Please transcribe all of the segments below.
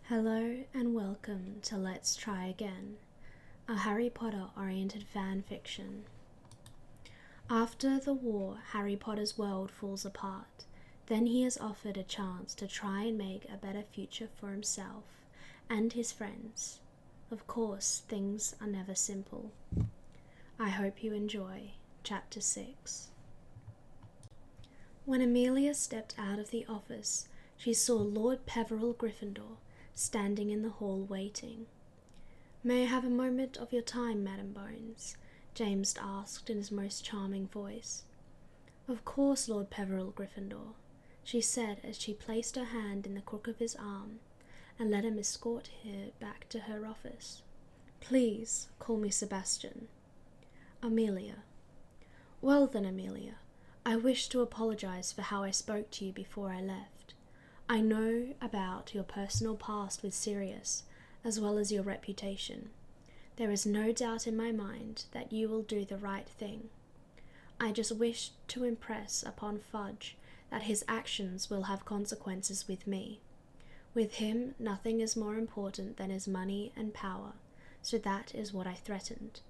Hello and welcome to Let's Try Again, a Harry Potter-oriented fan fiction. After the war, Harry Potter's world falls apart. Then he is offered a chance to try and make a better future for himself and his friends. Of course, things are never simple. I hope you enjoy Chapter 6. When Amelia stepped out of the office, she saw Lord Peveril Gryffindor standing in the hall waiting. "May I have a moment of your time, Madam Bones?" James asked in his most charming voice. "Of course, Lord Peveril Gryffindor," she said as she placed her hand in the crook of his arm and let him escort her back to her office. "Please call me Sebastian." "Amelia." "Well then, Amelia, I wish to apologize for how I spoke to you before I left. I know about your personal past with Sirius, as well as your reputation. There is no doubt in my mind that you will do the right thing. I just wish to impress upon Fudge that his actions will have consequences with me. With him, nothing is more important than his money and power, so that is what I threatened.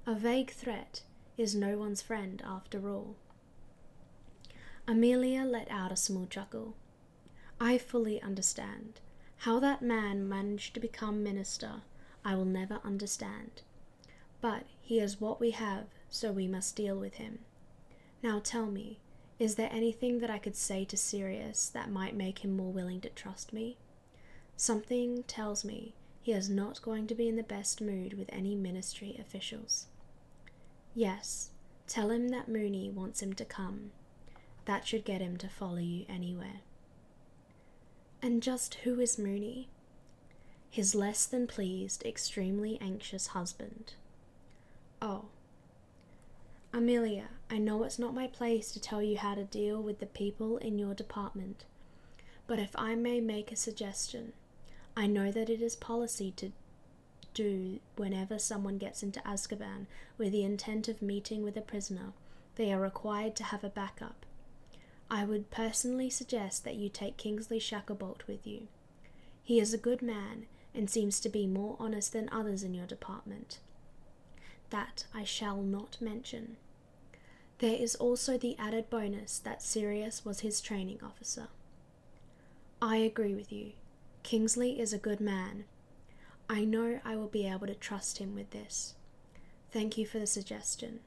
A vague threat is no one's friend after all." Amelia let out a small chuckle. "I fully understand. How that man managed to become minister, I will never understand. But he is what we have, so we must deal with him. Now tell me, is there anything that I could say to Sirius that might make him more willing to trust me? Something tells me he is not going to be in the best mood with any ministry officials." "Yes, tell him that Moony wants him to come. That should get him to follow you anywhere." "And just who is Moony?" "His less than pleased, extremely anxious husband." "Oh." "Amelia, I know it's not my place to tell you how to deal with the people in your department, but if I may make a suggestion, I know that it is policy to do whenever someone gets into Azkaban with the intent of meeting with a prisoner, they are required to have a backup. I would personally suggest that you take Kingsley Shacklebolt with you. He is a good man and seems to be more honest than others in your department. That I shall not mention. There is also the added bonus that Sirius was his training officer." "I agree with you. Kingsley is a good man. I know I will be able to trust him with this. Thank you for the suggestion.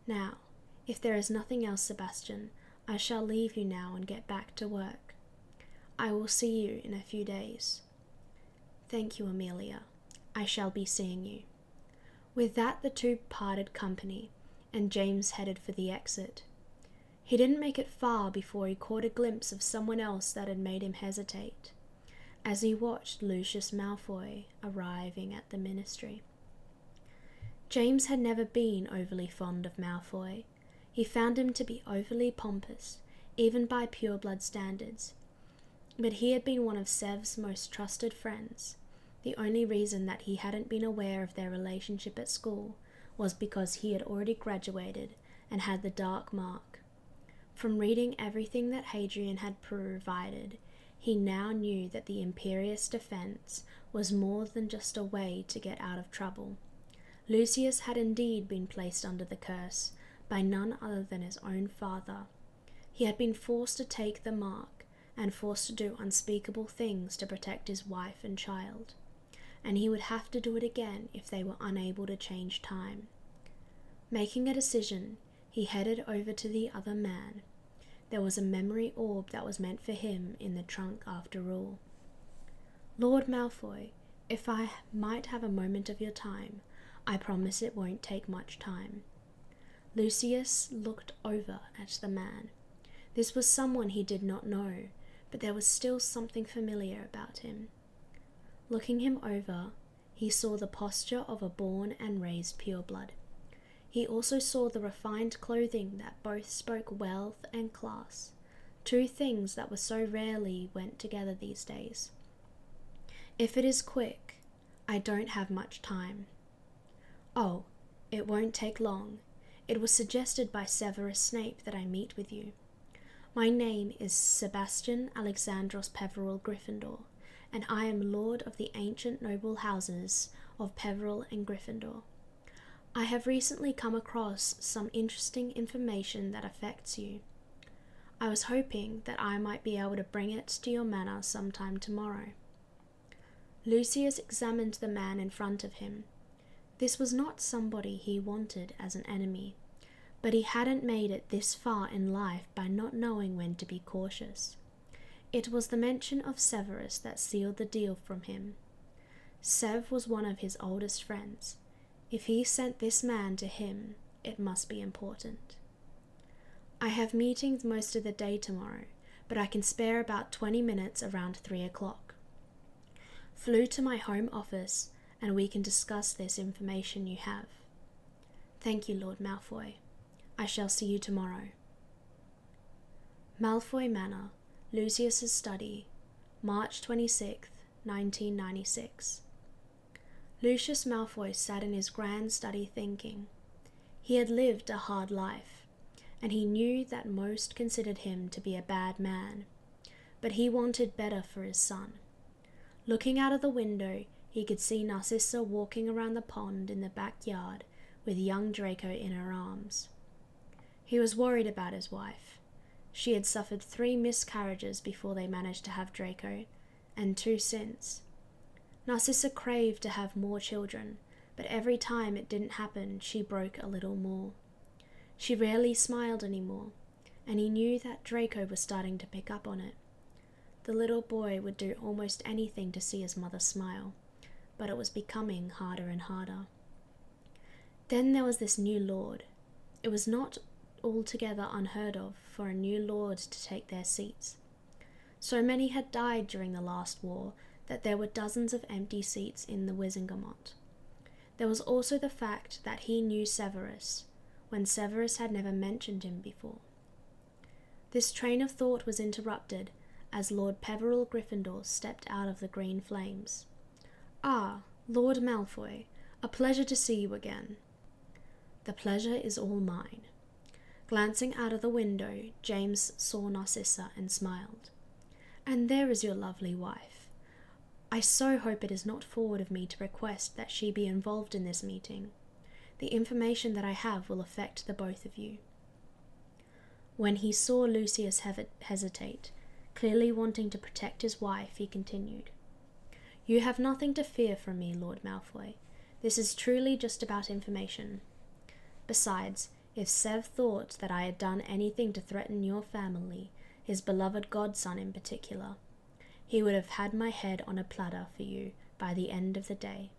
Now, if there is nothing else, Sebastian, I shall leave you now and get back to work. I will see you in a few days." "Thank you, Amelia. I shall be seeing you." With that, the two parted company, and James headed for the exit. He didn't make it far before he caught a glimpse of someone else that had made him hesitate, as he watched Lucius Malfoy arriving at the ministry. James had never been overly fond of Malfoy. He found him to be overly pompous, even by pureblood standards. But he had been one of Sev's most trusted friends. The only reason that he hadn't been aware of their relationship at school was because he had already graduated and had the dark mark. From reading everything that Hadrian had provided, he now knew that the Imperious Defense was more than just a way to get out of trouble. Lucius had indeed been placed under the curse by none other than his own father. He had been forced to take the mark and forced to do unspeakable things to protect his wife and child, and he would have to do it again if they were unable to change time. Making a decision, he headed over to the other man. There was a memory orb that was meant for him in the trunk after all. "Lord Malfoy, if I might have a moment of your time, I promise it won't take much time." Lucius looked over at the man. This was someone he did not know, but there was still something familiar about him. Looking him over, he saw the posture of a born and raised pureblood. He also saw the refined clothing that both spoke wealth and class, two things that were so rarely went together these days. "If it is quick, I don't have much time." "Oh, it won't take long. It was suggested by Severus Snape that I meet with you. My name is Sebastian Alexandros Peveril Gryffindor, and I am lord of the ancient noble houses of Peveril and Gryffindor. I have recently come across some interesting information that affects you. I was hoping that I might be able to bring it to your manor sometime tomorrow." Lucius examined the man in front of him. This was not somebody he wanted as an enemy, but he hadn't made it this far in life by not knowing when to be cautious. It was the mention of Severus that sealed the deal from him. Sev was one of his oldest friends. If he sent this man to him, it must be important. "I have meetings most of the day tomorrow, but I can spare about 20 minutes around 3 o'clock. Flew to my home office, and we can discuss this information you have. Thank you, Lord Malfoy. I shall see you tomorrow." Malfoy Manor, Lucius's study, March 26, 1996. Lucius Malfoy sat in his grand study thinking. He had lived a hard life, and he knew that most considered him to be a bad man, but he wanted better for his son. Looking out of the window, he could see Narcissa walking around the pond in the backyard with young Draco in her arms. He was worried about his wife. She had suffered 3 miscarriages before they managed to have Draco, and 2 since. Narcissa craved to have more children, but every time it didn't happen, she broke a little more. She rarely smiled anymore, and he knew that Draco was starting to pick up on it. The little boy would do almost anything to see his mother smile, but it was becoming harder and harder. Then there was this new lord. It was not altogether unheard of for a new lord to take their seats. So many had died during the last war that there were dozens of empty seats in the Wizengamot. There was also the fact that he knew Severus, when Severus had never mentioned him before. This train of thought was interrupted as Lord Peveril Gryffindor stepped out of the green flames. "Ah, Lord Malfoy, a pleasure to see you again." "The pleasure is all mine." Glancing out of the window, James saw Narcissa and smiled. "And there is your lovely wife. I so hope it is not forward of me to request that she be involved in this meeting. The information that I have will affect the both of you." When he saw Lucius hesitate, clearly wanting to protect his wife, he continued, "You have nothing to fear from me, Lord Malfoy. This is truly just about information. Besides, if Sev thought that I had done anything to threaten your family, his beloved godson in particular, he would have had my head on a platter for you by the end of the day."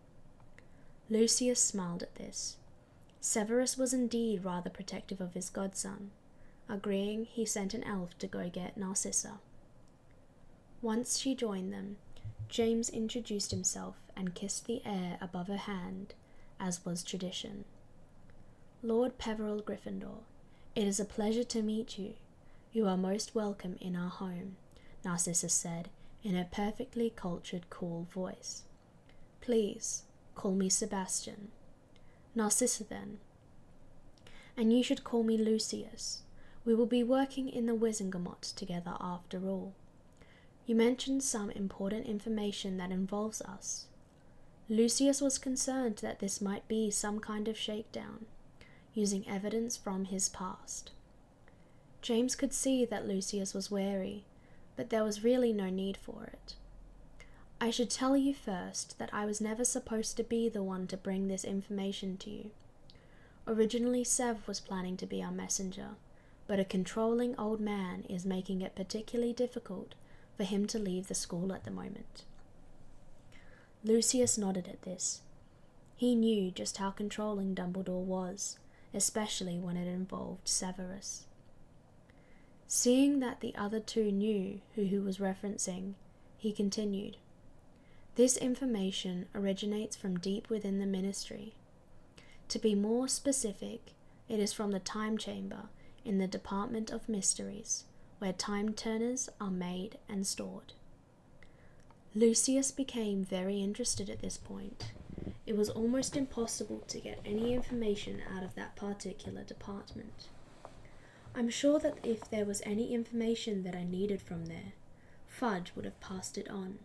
Lucius smiled at this. Severus was indeed rather protective of his godson. Agreeing, he sent an elf to go get Narcissa. Once she joined them, James introduced himself and kissed the air above her hand, as was tradition. "Lord Peveril Gryffindor, it is a pleasure to meet you. You are most welcome in our home," Narcissa said in a perfectly cultured, cool voice. "Please, call me Sebastian." "Narcissa, then." "And you should call me Lucius. We will be working in the Wizengamot together after all. You mentioned some important information that involves us." Lucius was concerned that this might be some kind of shakedown, using evidence from his past. James could see that Lucius was wary, but there was really no need for it. "I should tell you first that I was never supposed to be the one to bring this information to you. Originally Sev was planning to be our messenger, but a controlling old man is making it particularly difficult for him to leave the school at the moment." Lucius nodded at this. He knew just how controlling Dumbledore was, especially when it involved Severus. Seeing that the other two knew who he was referencing, he continued, "This information originates from deep within the Ministry. To be more specific, it is from the Time Chamber in the Department of Mysteries, where time turners are made and stored." Lucius became very interested at this point. It was almost impossible to get any information out of that particular department. "I'm sure that if there was any information that I needed from there, Fudge would have passed it on."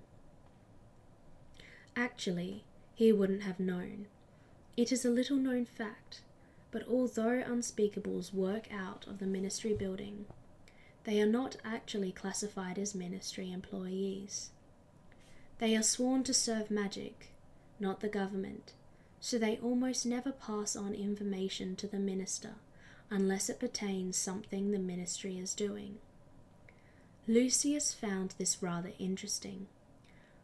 Actually, he wouldn't have known. It is a little known fact, but although unspeakables work out of the ministry building, they are not actually classified as ministry employees. They are sworn to serve magic, not the government, so they almost never pass on information to the minister unless it pertains something the ministry is doing. Lucius found this rather interesting.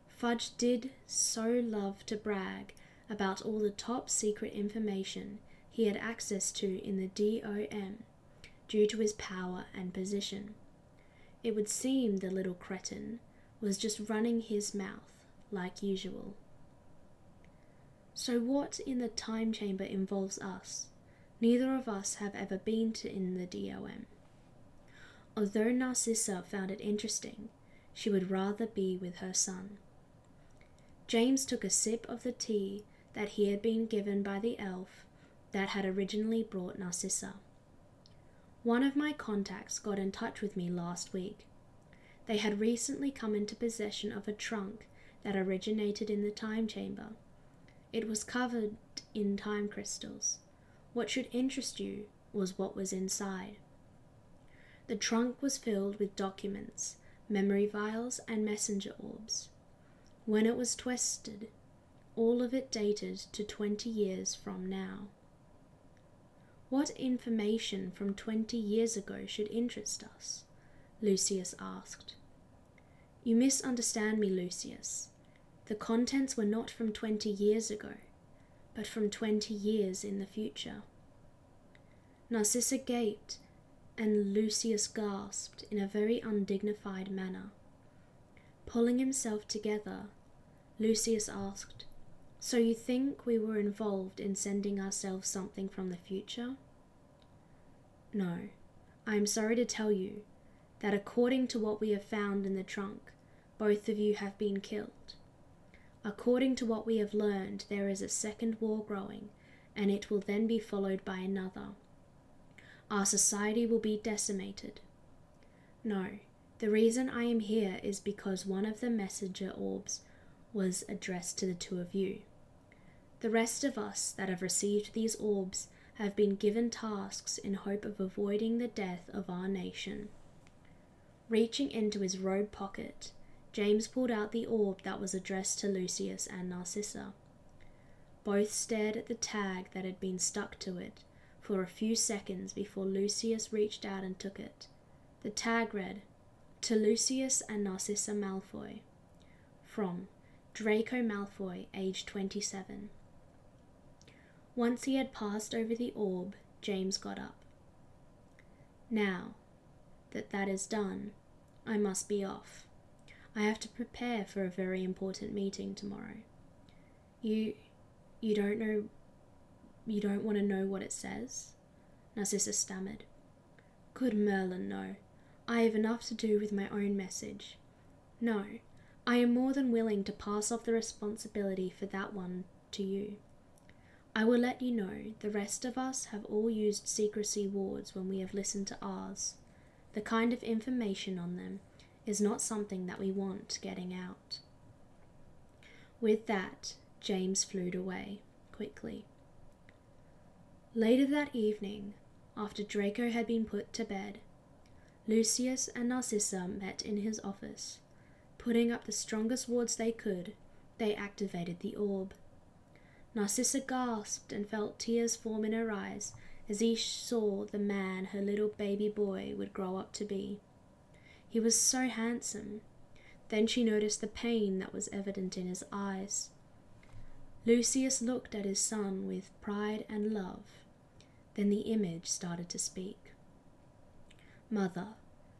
Fudge did so love to brag about all the top secret information he had access to in the DOM due to his power and position. It would seem the little cretin was just running his mouth like usual. So what in the time chamber involves us? Neither of us have ever been in the DOM. Although Narcissa found it interesting, she would rather be with her son. James took a sip of the tea that he had been given by the elf that had originally brought Narcissa. One of my contacts got in touch with me last week. They had recently come into possession of a trunk that originated in the time chamber. It was covered in time crystals. What should interest you was what was inside. The trunk was filled with documents, memory vials, and messenger orbs. When it was twisted, all of it dated to 20 years from now. What information from 20 years ago should interest us? Lucius asked. You misunderstand me, Lucius. The contents were not from 20 years ago, but from 20 years in the future. Narcissa gaped, and Lucius gasped in a very undignified manner. Pulling himself together, Lucius asked, So you think we were involved in sending ourselves something from the future? No, I am sorry to tell you that according to what we have found in the trunk, both of you have been killed. According to what we have learned, there is a second war growing, and it will then be followed by another. Our society will be decimated. No, the reason I am here is because one of the messenger orbs was addressed to the two of you. The rest of us that have received these orbs have been given tasks in hope of avoiding the death of our nation. Reaching into his robe pocket, James pulled out the orb that was addressed to Lucius and Narcissa. Both stared at the tag that had been stuck to it for a few seconds before Lucius reached out and took it. The tag read, To Lucius and Narcissa Malfoy. From Draco Malfoy, age 27. Once he had passed over the orb, James got up. Now that is done, I must be off. I have to prepare for a very important meeting tomorrow. You don't want to know what it says? Narcissa stammered. Good Merlin, no. I have enough to do with my own message. No, I am more than willing to pass off the responsibility for that one to you. I will let you know the rest of us have all used secrecy wards when we have listened to ours. The kind of information on them is not something that we want getting out. With that, James flew away quickly. Later that evening, after Draco had been put to bed, Lucius and Narcissa met in his office. Putting up the strongest wards they could, they activated the orb. Narcissa gasped and felt tears form in her eyes as he saw the man her little baby boy would grow up to be. He was so handsome. Then she noticed the pain that was evident in his eyes. Lucius looked at his son with pride and love. Then the image started to speak. Mother,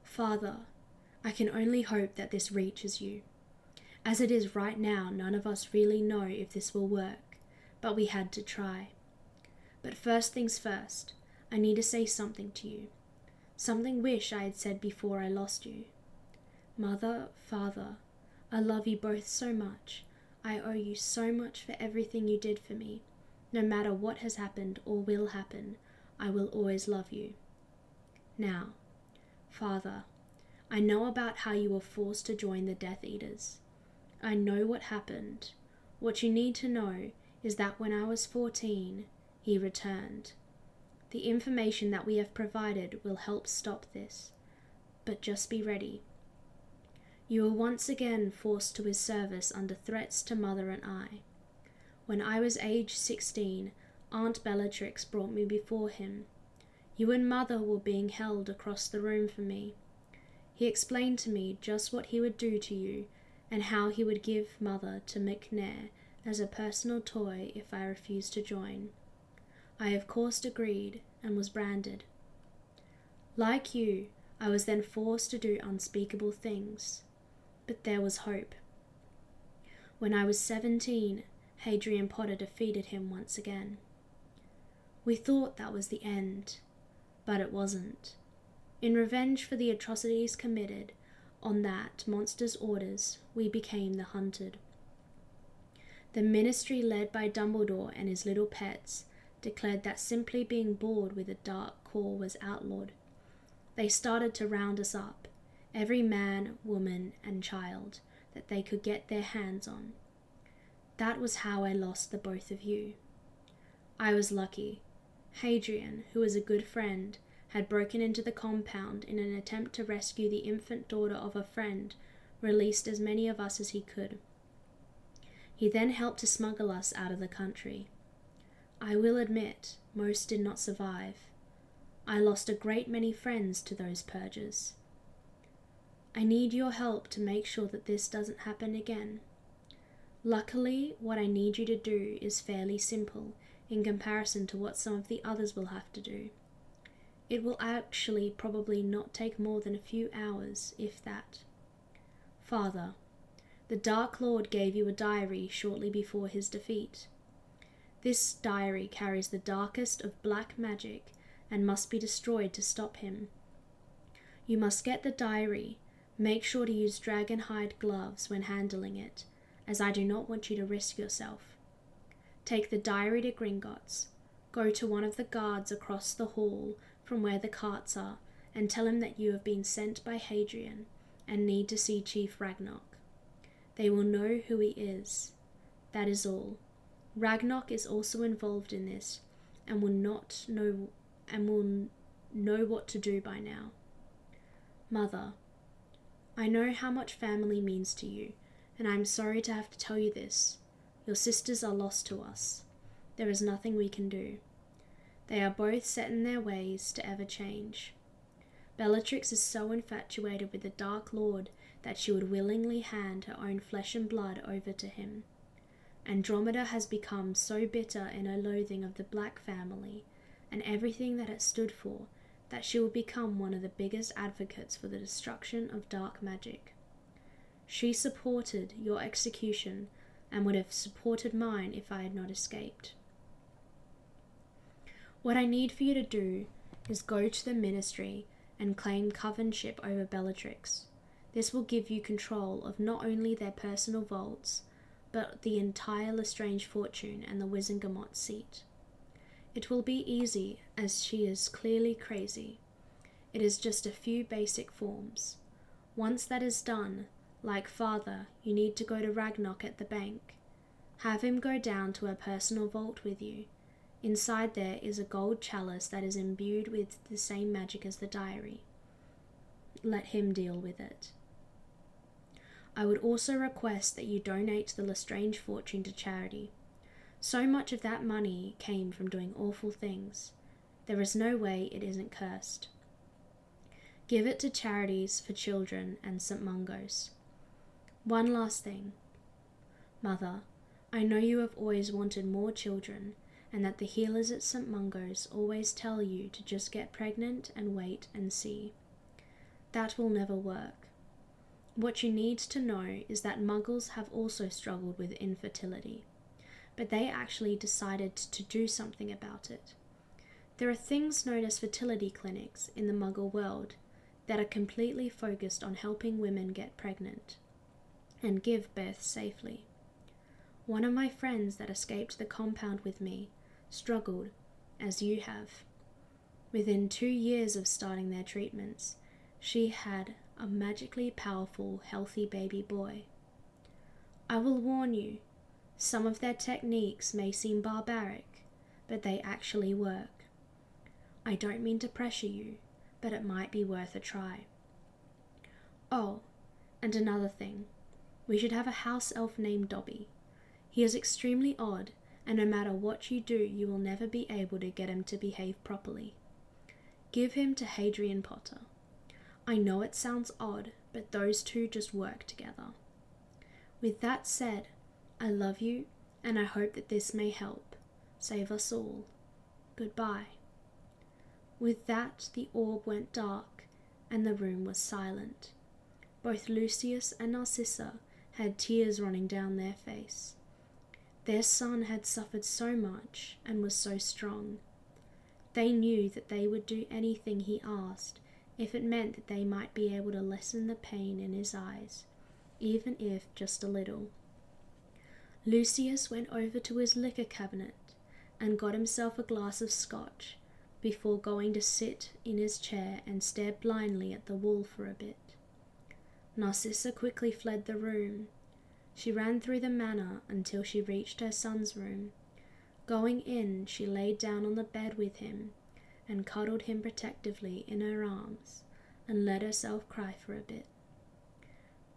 Father, I can only hope that this reaches you. As it is right now, none of us really know if this will work, but we had to try. But first things first, I need to say something to you. Something wish I had said before I lost you. Mother, Father, I love you both so much. I owe you so much for everything you did for me. No matter what has happened or will happen, I will always love you. Now, Father, I know about how you were forced to join the Death Eaters. I know what happened, What you need to know is that when I was 14, he returned. The information that we have provided will help stop this, but just be ready. You were once again forced to his service under threats to Mother and I. When I was age 16, Aunt Bellatrix brought me before him. You and Mother were being held across the room from me. He explained to me just what he would do to you and how he would give Mother to McNair as a personal toy if I refused to join. I of course agreed and was branded. Like you, I was then forced to do unspeakable things. But there was hope. When I was 17, Hadrian Potter defeated him once again. We thought that was the end, but it wasn't. In revenge for the atrocities committed on that monster's orders, we became the Hunted. The ministry led by Dumbledore and his little pets declared that simply being bored with a dark core was outlawed. They started to round us up, every man, woman, and child that they could get their hands on. That was how I lost the both of you. I was lucky. Hadrian, who was a good friend, had broken into the compound in an attempt to rescue the infant daughter of a friend, released as many of us as he could. He then helped to smuggle us out of the country. I will admit, most did not survive. I lost a great many friends to those purges. I need your help to make sure that this doesn't happen again. Luckily, what I need you to do is fairly simple in comparison to what some of the others will have to do. It will actually probably not take more than a few hours, if that. Father, the Dark Lord gave you a diary shortly before his defeat. This diary carries the darkest of black magic and must be destroyed to stop him. You must get the diary. Make sure to use dragonhide gloves when handling it, as I do not want you to risk yourself. Take the diary to Gringotts. Go to one of the guards across the hall from where the carts are and tell him that you have been sent by Hadrian and need to see Chief Ragnarok. They will know who he is. That is all. Ragnarok is also involved in this and will know what to do by now. Mother, I know how much family means to you, and I am sorry to have to tell you this. Your sisters are lost to us. There is nothing we can do. They are both set in their ways to ever change. Bellatrix is so infatuated with the Dark Lord that she would willingly hand her own flesh and blood over to him. Andromeda has become so bitter in her loathing of the Black family and everything that it stood for that she will become one of the biggest advocates for the destruction of dark magic. She supported your execution and would have supported mine if I had not escaped. What I need for you to do is go to the ministry and claim covenantship over Bellatrix. This will give you control of not only their personal vaults, but the entire Lestrange fortune and the Wizengamot seat. It will be easy, as she is clearly crazy. It is just a few basic forms. Once that is done, like Father, you need to go to Ragnarok at the bank. Have him go down to a personal vault with you. Inside there is a gold chalice that is imbued with the same magic as the diary. Let him deal with it. I would also request that you donate the Lestrange fortune to charity. So much of that money came from doing awful things. There is no way it isn't cursed. Give it to charities for children and St. Mungo's. One last thing. Mother, I know you have always wanted more children, and that the healers at St. Mungo's always tell you to just get pregnant and wait and see. That will never work. What you need to know is that Muggles have also struggled with infertility, but they actually decided to do something about it. There are things known as fertility clinics in the Muggle world that are completely focused on helping women get pregnant and give birth safely. One of my friends that escaped the compound with me struggled, as you have. Within 2 years of starting their treatments, she had a magically powerful, healthy baby boy. I will warn you, Some of their techniques may seem barbaric, but they actually work. I don't mean to pressure you, but it might be worth a try. Oh, and another thing. We should have a house elf named Dobby. He is extremely odd, and no matter what you do, you will never be able to get him to behave properly. Give him to Hadrian Potter. I know it sounds odd, but those two just work together. With that said, I love you, and I hope that this may help. Save us all. Goodbye. With that, the orb went dark, and the room was silent. Both Lucius and Narcissa had tears running down their face. Their son had suffered so much and was so strong. They knew that they would do anything he asked if it meant that they might be able to lessen the pain in his eyes, even if just a little. Lucius went over to his liquor cabinet and got himself a glass of scotch before going to sit in his chair and stare blindly at the wall for a bit. Narcissa quickly fled the room. She ran through the manor until she reached her son's room. Going in, she laid down on the bed with him and cuddled him protectively in her arms and let herself cry for a bit.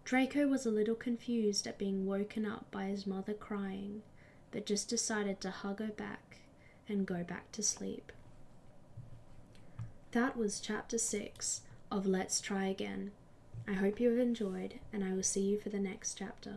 Draco was a little confused at being woken up by his mother crying, but just decided to hug her back and go back to sleep. That was Chapter 6 of Let's Try Again. I hope you have enjoyed, and I will see you for the next chapter.